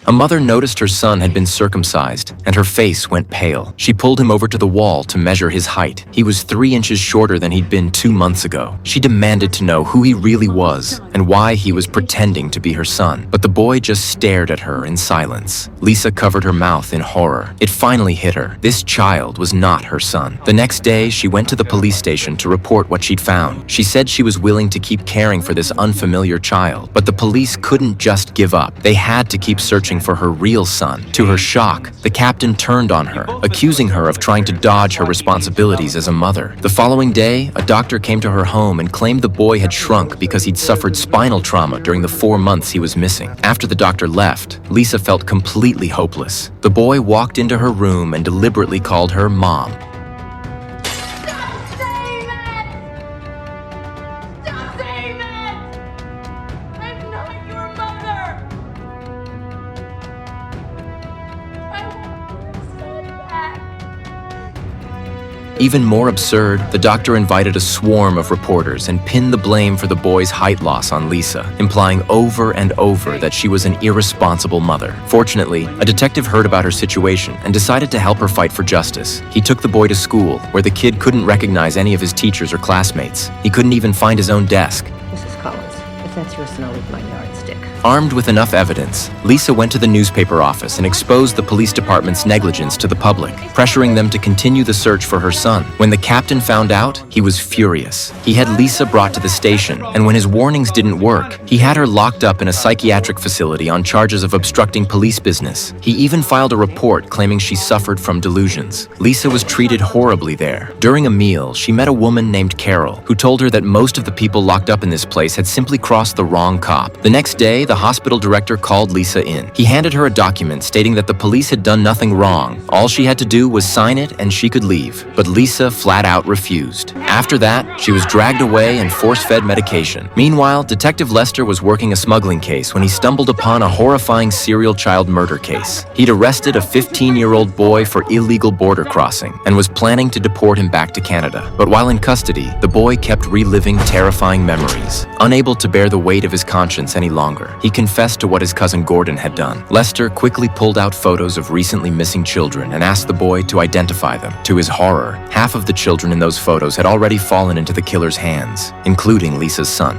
A mother noticed her son had been circumcised, and her face went pale. She pulled him over to the wall to measure his height. He was 3 inches shorter than he'd been 2 months ago. She demanded to know who he really was and why he was pretending to be her son. But the boy just stared at her in silence. Lisa covered her mouth in horror. It finally hit her. This child was not her son. The next day, she went to the police station to report what she'd found. She said she was willing to keep caring for this unfamiliar child, but the police couldn't just give up. They had to keep searching for her real son. To her shock, the captain turned on her, accusing her of trying to dodge her responsibilities as a mother. The following day, a doctor came to her home and claimed the boy had shrunk because he'd suffered spinal trauma during the 4 months he was missing. After the doctor left, Lisa felt completely hopeless. The boy walked into her room and deliberately called her Mom. Even more absurd, the doctor invited a swarm of reporters and pinned the blame for the boy's height loss on Lisa, implying over and over that she was an irresponsible mother. Fortunately, a detective heard about her situation and decided to help her fight for justice. He took the boy to school, where the kid couldn't recognize any of his teachers or classmates. He couldn't even find his own desk. Mrs. Collins, if that's your son, I'll leave my yardstick. Armed with enough evidence, Lisa went to the newspaper office and exposed the police department's negligence to the public, pressuring them to continue the search for her son. When the captain found out, he was furious. He had Lisa brought to the station, and when his warnings didn't work, he had her locked up in a psychiatric facility on charges of obstructing police business. He even filed a report claiming she suffered from delusions. Lisa was treated horribly there. During a meal, she met a woman named Carol, who told her that most of the people locked up in this place had simply crossed the wrong cop. The next day, the hospital director called Lisa in. He handed her a document stating that the police had done nothing wrong. All she had to do was sign it and she could leave. But Lisa flat out refused. After that, she was dragged away and force-fed medication. Meanwhile, Detective Lester was working a smuggling case when he stumbled upon a horrifying serial child murder case. He'd arrested a 15-year-old boy for illegal border crossing and was planning to deport him back to Canada. But while in custody, the boy kept reliving terrifying memories. Unable to bear the weight of his conscience any longer, he confessed to what his cousin Gordon had done. Lester quickly pulled out photos of recently missing children and asked the boy to identify them. To his horror, half of the children in those photos had already fallen into the killer's hands, including Lisa's son.